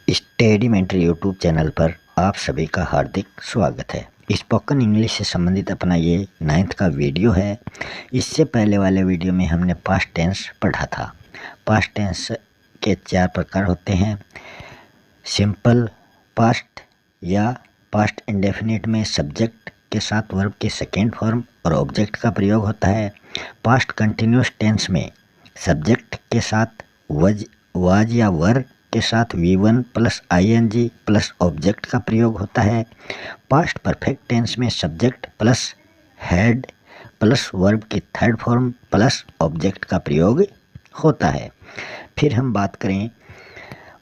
स्टडीमेंट्री YouTube channel पर आप सभी का हार्दिक स्वागत है। स्पोकन इंग्लिश से संबंधित अपना ये 9th का वीडियो है। इससे पहले वाले वीडियो में हमने पास्ट टेंस पढ़ा था। पास्ट टेंस के 4 प्रकार होते हैं। सिंपल पास्ट या पास्ट इंडेफिनिट में सब्जेक्ट के साथ वर्ब के सेकेंड फॉर्म और ऑब्जेक्ट का प्रयोग होता है। पास्ट कंटिन्यूस टेंस में सब्जेक्ट के साथ वाज या वर के साथ V1 plus ING plus object का प्रयोग होता है। पास्ट परफेक्ट टेंस में subject plus had plus verb की थर्ड फॉर्म प्लस ऑब्जेक्ट का प्रयोग होता है। फिर हम बात करें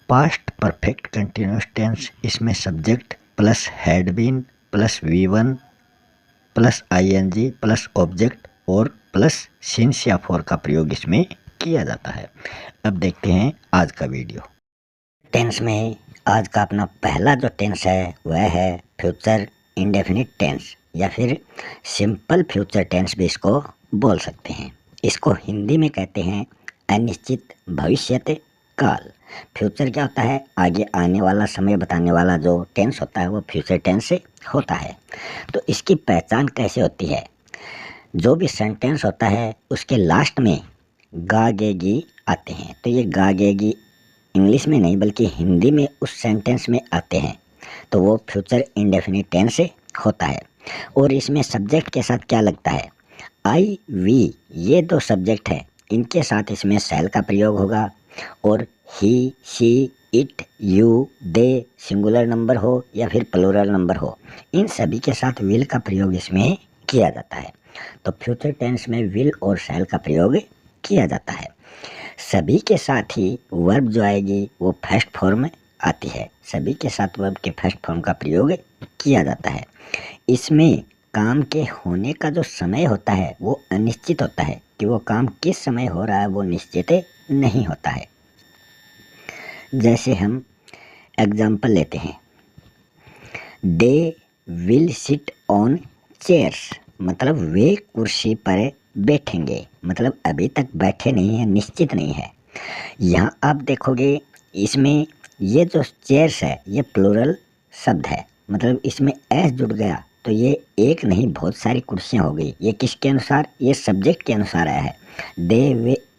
पास्ट परफेक्ट कंटिन्यूस टेंस, इसमें subject plus had been plus V1 plus ING plus object और प्लस सिंस या फॉर का प्रयोग इसमें किया जाता है। अब देखते हैं आज का वीडियो। टेंस में आज का अपना पहला जो टेंस है वह है फ्यूचर इंडेफिनिट टेंस या फिर सिंपल फ्यूचर टेंस भी इसको बोल सकते हैं। इसको हिंदी में कहते हैं अनिश्चित भविष्यत काल। फ्यूचर क्या होता है? आगे आने वाला समय बताने वाला जो टेंस होता है वो फ्यूचर टेंस होता है। तो इसकी पहचान कैसे होती है? जो भी सेंटेंस होता है उसके लास्ट में गागेगी आते हैं। तो ये गागेगी इंग्लिश में नहीं बल्कि हिंदी में उस सेंटेंस में आते हैं तो वो फ्यूचर इंडेफिनिट टेंस होता है। और इसमें सब्जेक्ट के साथ क्या लगता है? आई वी, ये दो सब्जेक्ट हैं, इनके साथ इसमें शैल का प्रयोग होगा। और he she it you they singular number हो या फिर प्लूरल नंबर हो, इन सभी के साथ विल का प्रयोग इसमें किया जाता है। तो फ्यूचर टेंस में विल और शैल का प्रयोग किया जाता है। सभी के साथ ही वर्ब जो आएगी वो फर्स्ट फॉर्म में आती है। सभी के साथ वर्ब के फर्स्ट फॉर्म का प्रयोग किया जाता है। इसमें काम के होने का जो समय होता है वो अनिश्चित होता है कि वो काम किस समय हो रहा है वो निश्चित नहीं होता है। जैसे हम एग्जाम्पल लेते हैं, they will sit on chairs, मतलब वे कुर्सी पर बैठेंगे, मतलब अभी तक बैठे नहीं हैं, निश्चित नहीं है। यहाँ आप देखोगे इसमें ये जो चेयर्स है ये प्लूरल शब्द है, मतलब इसमें एस जुड़ गया तो ये एक नहीं बहुत सारी कुर्सियाँ हो गई। ये किसके अनुसार? ये सब्जेक्ट के अनुसार आया है।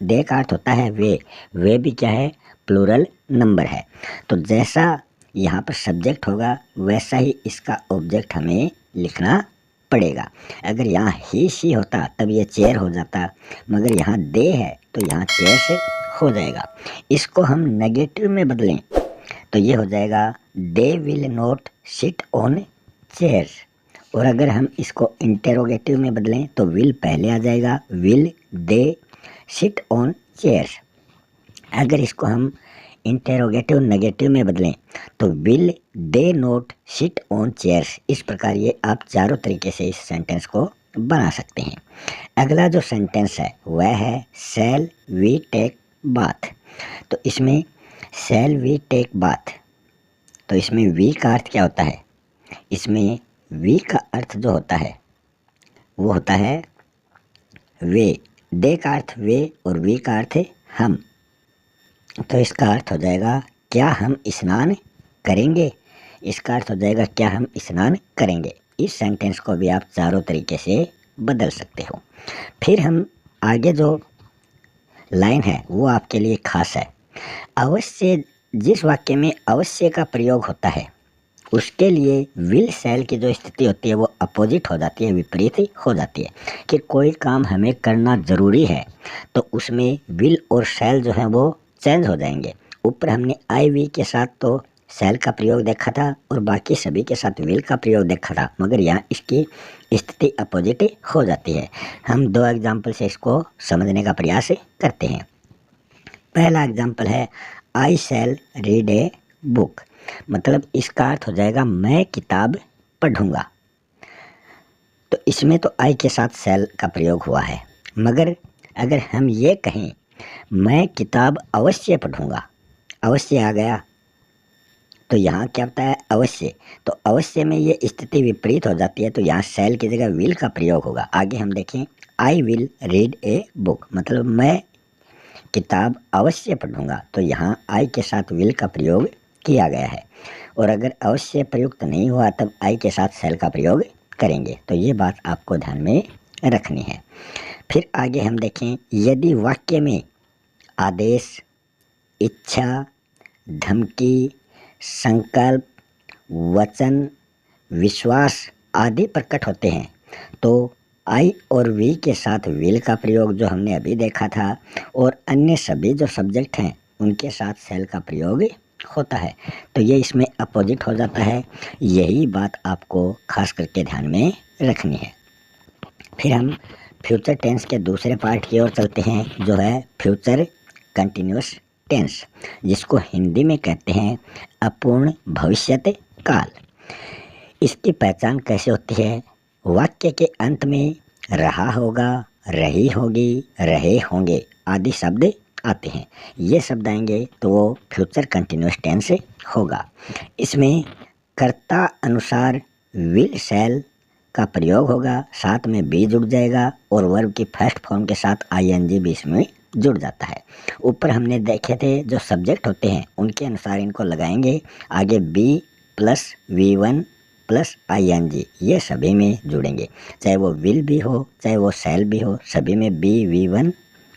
दे का अर्थ होता है वे भी क्या है? प्लूरल नंबर है। तो जैसा यहाँ पर सब्जेक्ट होगा वैसा ही इसका ऑब्जेक्ट हमें लिखना पड़ेगा। अगर यहाँ ही शी होता तब ये चेयर हो जाता, मगर यहाँ दे है तो यहाँ चेयर से हो जाएगा। इसको हम नेगेटिव में बदलें तो ये हो जाएगा they will not sit on chairs. और अगर हम इसको इंटेरोगेटिव में बदलें तो विल पहले आ जाएगा, will they sit on chairs. अगर इसको हम इंटेरोगेटिव नेगेटिव में बदलें तो will they not sit on chairs. इस प्रकार ये आप चारों तरीके से इस सेंटेंस को बना सकते हैं। अगला जो सेंटेंस है वह है शैल वी टेक बाथ। तो इसमें शैल वी टेक बाथ, तो इसमें वी का अर्थ क्या होता है? इसमें वी का अर्थ जो होता है वो होता है वे। दे का अर्थ वे और वी का अर्थ है हम। तो इसका अर्थ हो जाएगा क्या हम स्नान करेंगे। इसका अर्थ हो जाएगा क्या हम स्नान करेंगे। इस सेंटेंस को भी आप चारों तरीके से बदल सकते हो। फिर हम आगे जो लाइन है वो आपके लिए खास है। अवश्य, जिस वाक्य में अवश्य का प्रयोग होता है उसके लिए विल शैल की जो स्थिति होती है वो अपोजिट हो जाती है, विपरीत हो जाती है। कि कोई काम हमें करना ज़रूरी है तो उसमें विल और शैल जो है वो चेंज हो जाएंगे। ऊपर हमने आई वी के साथ तो शैल का प्रयोग देखा था और बाकी सभी के साथ विल का प्रयोग देखा था, मगर यहाँ इसकी स्थिति अपोजिट हो जाती है। हम 2 एग्जाम्पल से इसको समझने का प्रयास करते हैं। पहला एग्जाम्पल है आई शैल रीड ए बुक, मतलब इसका अर्थ हो जाएगा मैं किताब पढ़ूंगा। तो इसमें तो आई के साथ शैल का प्रयोग हुआ है, मगर अगर हम ये कहें मैं किताब अवश्य पढ़ूंगा, अवश्य आ गया तो यहाँ क्या होता है? अवश्य। तो अवश्य में ये स्थिति विपरीत हो जाती है तो यहाँ शैल की जगह विल का प्रयोग होगा। आगे हम देखें I will read a book, मतलब मैं किताब अवश्य पढ़ूंगा, तो यहाँ आई के साथ विल का प्रयोग किया गया है। और अगर अवश्य प्रयुक्त नहीं हुआ तब आई के साथ शैल का प्रयोग करेंगे। तो ये बात आपको ध्यान में रखनी है। फिर आगे हम देखें, यदि वाक्य में आदेश, इच्छा, धमकी, संकल्प, वचन, विश्वास आदि प्रकट होते हैं तो आई और वी के साथ विल का प्रयोग जो हमने अभी देखा था, और अन्य सभी जो सब्जेक्ट हैं उनके साथ शैल का प्रयोग होता है। तो ये इसमें अपोजिट हो जाता है। यही बात आपको खास करके ध्यान में रखनी है। फिर हम फ्यूचर टेंस के दूसरे पार्ट की ओर चलते हैं, जो है फ्यूचर कंटिन्यूअस टेंस, जिसको हिंदी में कहते हैं अपूर्ण भविष्यत काल। इसकी पहचान कैसे होती है? वाक्य के अंत में रहा होगा, रही होगी, रहे होंगे आदि शब्द आते हैं। ये शब्द आएंगे तो वो फ्यूचर कंटिन्यूअस टेंस होगा। इसमें कर्ता अनुसार विल शैल का प्रयोग होगा, साथ में बी जुड़ जाएगा और वर्ब की फर्स्ट फॉर्म के साथ आईएनजी भी इसमें जुड़ जाता है। ऊपर हमने देखे थे जो सब्जेक्ट होते हैं उनके अनुसार इनको लगाएंगे। आगे B plus V1 plus ING ये सभी में जुड़ेंगे, चाहे वो विल भी हो चाहे वो शैल भी हो, सभी में V1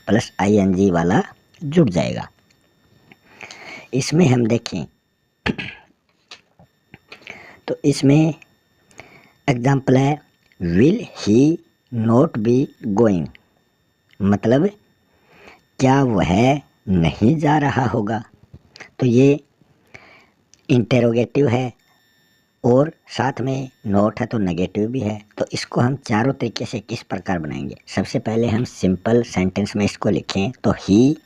प्लस ING वाला जुड़ जाएगा। इसमें हम देखें तो इसमें एग्जाम्पल है will he not be going, मतलब क्या वह नहीं जा रहा होगा। तो ये इंटेरोगेटिव है और साथ में नोट है तो नेगेटिव भी है। तो इसको हम चारों तरीके से किस प्रकार बनाएंगे? सबसे पहले हम सिंपल सेंटेंस में इसको लिखें तो ही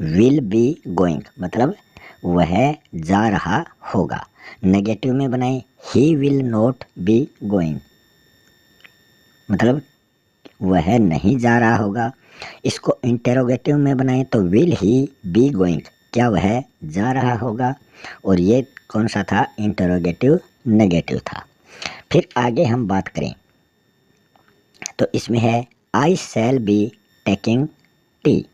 विल बी गोइंग, मतलब वह जा रहा होगा। नेगेटिव में बनाएं he will not be going, मतलब वह नहीं जा रहा होगा। इसको इंटेरोगेटिव में बनाएं तो विल ही बी गोइंग, क्या वह जा रहा होगा। और ये कौन सा था? इंटेरोगेटिव नेगेटिव था। फिर आगे हम बात करें तो इसमें है आई शैल बी टेकिंग टी,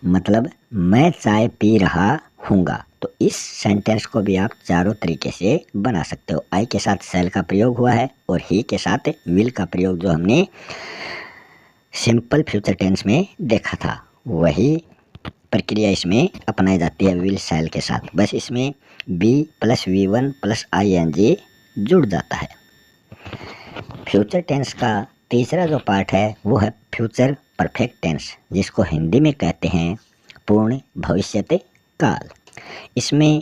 मतलब मैं चाय पी रहा हूँगा। तो इस सेंटेंस को भी आप चारों तरीके से बना सकते हो। आई के साथ शैल का प्रयोग हुआ है और ही के साथ विल का प्रयोग जो हमने सिंपल फ्यूचर टेंस में देखा था, वही प्रक्रिया इसमें अपनाई जाती है विल शैल के साथ। बस इसमें B plus V1 plus ING जुड़ जाता है। फ्यूचर टेंस का तीसरा जो पार्ट है वो है फ्यूचर परफेक्ट टेंस, जिसको हिंदी में कहते हैं पूर्ण भविष्यत काल। इसमें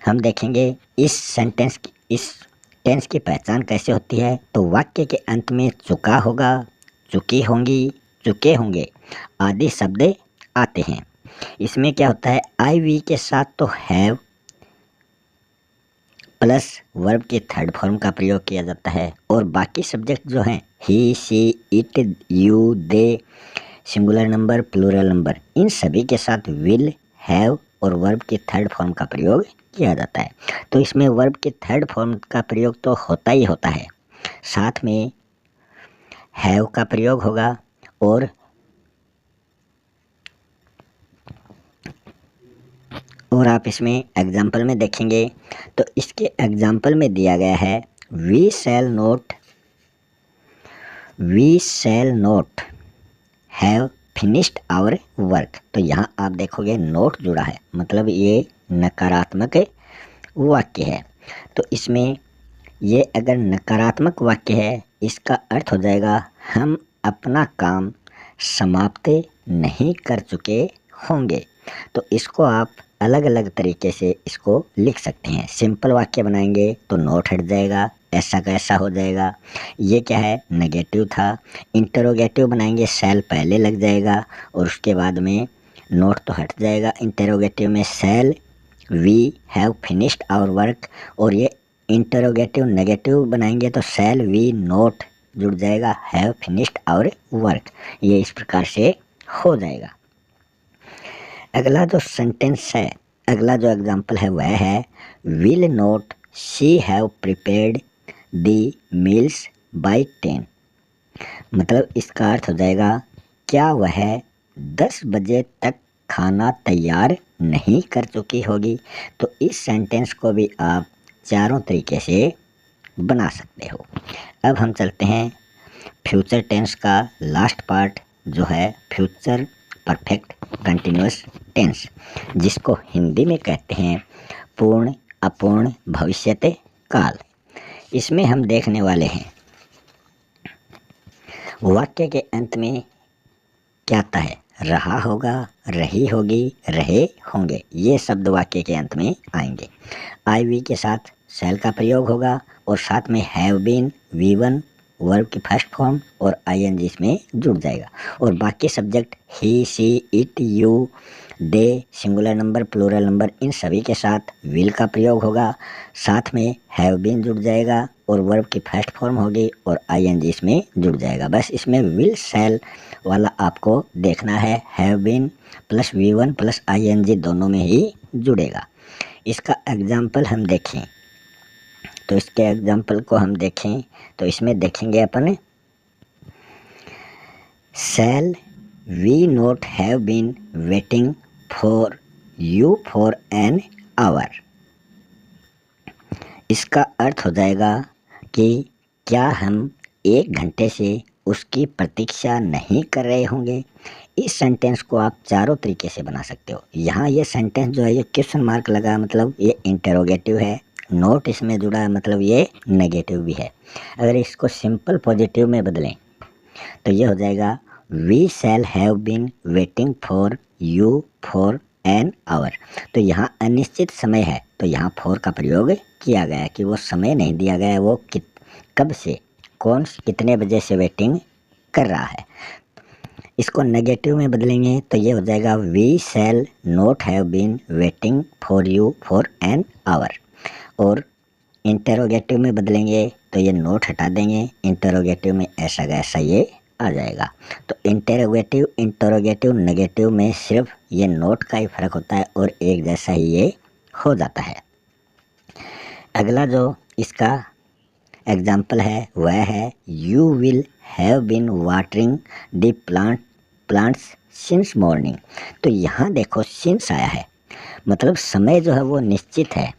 हम देखेंगे इस टेंस की पहचान कैसे होती है। तो वाक्य के अंत में चुका होगा, चुकी होंगी, चुके होंगे आदि शब्द आते हैं। इसमें क्या होता है? IV के साथ तो हैव प्लस वर्ब के थर्ड फॉर्म का प्रयोग किया जाता है, और बाकी सब्जेक्ट जो हैं he, she, it, you, they, singular number, plural number, इन सभी के साथ विल, हैव और वर्ब के थर्ड फॉर्म का प्रयोग किया जाता है। तो इसमें वर्ब के थर्ड फॉर्म का प्रयोग तो होता ही होता है, साथ में हैव का प्रयोग होगा। और आप इसमें एग्जाम्पल में देखेंगे तो इसके एग्जाम्पल में दिया गया है we shall not have finished our work. तो यहाँ आप देखोगे नोट जुड़ा है, मतलब ये नकारात्मक वाक्य है। तो इसमें ये अगर नकारात्मक वाक्य है, इसका अर्थ हो जाएगा हम अपना काम समाप्त नहीं कर चुके होंगे। तो इसको आप अलग अलग तरीके से इसको लिख सकते हैं। सिंपल वाक्य बनाएंगे तो नोट हट जाएगा, ऐसा का ऐसा हो जाएगा, ये क्या है? नेगेटिव था। इंटरोगेटिव बनाएंगे शैल पहले लग जाएगा और उसके बाद में नोट तो हट जाएगा। इंटरोगेटिव में shall we have finished our work, और ये इंटरोगेटिव नेगेटिव बनाएंगे तो शैल वी नोट जुड़ जाएगा हैव फिनिश्ड आवर वर्क। ये इस प्रकार से हो जाएगा। अगला जो सेंटेंस है, अगला जो एग्जाम्पल है वह है will not she have prepared the meals by 10, मतलब इसका अर्थ हो जाएगा क्या वह 10 बजे तक खाना तैयार नहीं कर चुकी होगी। तो इस सेंटेंस को भी आप चारों तरीके से बना सकते हो। अब हम चलते हैं फ्यूचर टेंस का लास्ट पार्ट, जो है फ्यूचर परफेक्ट कंटिन्यूअस टेंस, जिसको हिंदी में कहते हैं पूर्ण अपूर्ण भविष्यते काल। इसमें हम देखने वाले हैं वाक्य के अंत में क्या आता है, रहा होगा, रही होगी, रहे होंगे, ये शब्द वाक्य के अंत में आएंगे। आई वी के साथ शैल का प्रयोग होगा और साथ में हैव बीन, वी1 वर्ब की फर्स्ट फॉर्म और आईएनजी इसमें जुड़ जाएगा। और बाकी subject he, she, it, you, they, singular number, plural number, इन सभी के साथ विल का प्रयोग होगा। साथ में हैव बीन जुड़ जाएगा और वर्ब की फर्स्ट फॉर्म होगी और आईएनजी इसमें जुड़ जाएगा। बस इसमें विल शैल वाला आपको देखना है, have been plus V one plus ING दोनों में ही जुड़ेगा। इसका एग्जाम्पल हम देखें तो इसके एग्जाम्पल को हम देखें तो इसमें देखेंगे अपन, shall we not have been waiting for you for an hour. इसका अर्थ हो जाएगा कि क्या हम 1 घंटे से उसकी प्रतीक्षा नहीं कर रहे होंगे। इस सेंटेंस को आप चारों तरीके से बना सकते हो। यहाँ ये सेंटेंस जो है ये क्वेश्चन मार्क लगा, मतलब ये इंटरोगेटिव है, नोट इसमें जुड़ा है, मतलब ये नेगेटिव भी है। अगर इसको सिंपल पॉजिटिव में बदलें तो ये हो जाएगा we shall have been waiting for you for an hour. तो यहाँ अनिश्चित समय है तो यहाँ फॉर का प्रयोग किया गया है कि वो समय नहीं दिया गया है, वो कब से, कौन कितने बजे से वेटिंग कर रहा है। इसको नेगेटिव में बदलेंगे तो ये हो जाएगा we shall not have been waiting for you for an hour. और इंटरोगेटिव में बदलेंगे तो ये नोट हटा देंगे, इंटरोगेटिव में ऐसा कैसा ये आ जाएगा। तो इंटरोगेटिव नेगेटिव में सिर्फ ये नोट का ही फर्क होता है और एक जैसा ही ये हो जाता है। अगला जो इसका एग्जाम्पल है वह है you will have been watering the plants since morning. तो यहाँ देखो सिंस आया है, मतलब समय जो है वो निश्चित है,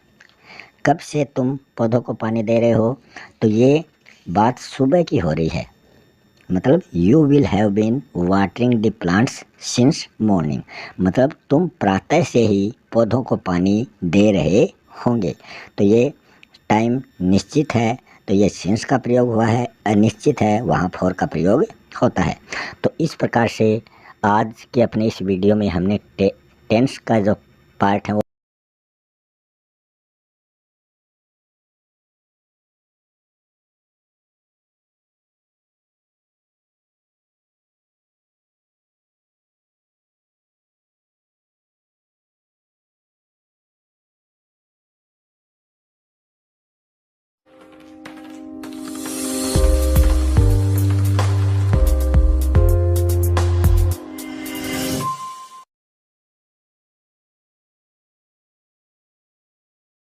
कब से तुम पौधों को पानी दे रहे हो। तो ये बात सुबह की हो रही है, मतलब you will have been watering the plants since morning, मतलब तुम प्रातः से ही पौधों को पानी दे रहे होंगे। तो ये टाइम निश्चित है तो ये सिंस का प्रयोग हुआ है, अनिश्चित है वहाँ फॉर का प्रयोग होता है। तो इस प्रकार से आज के अपने इस वीडियो में हमने टेंस का जो पार्ट है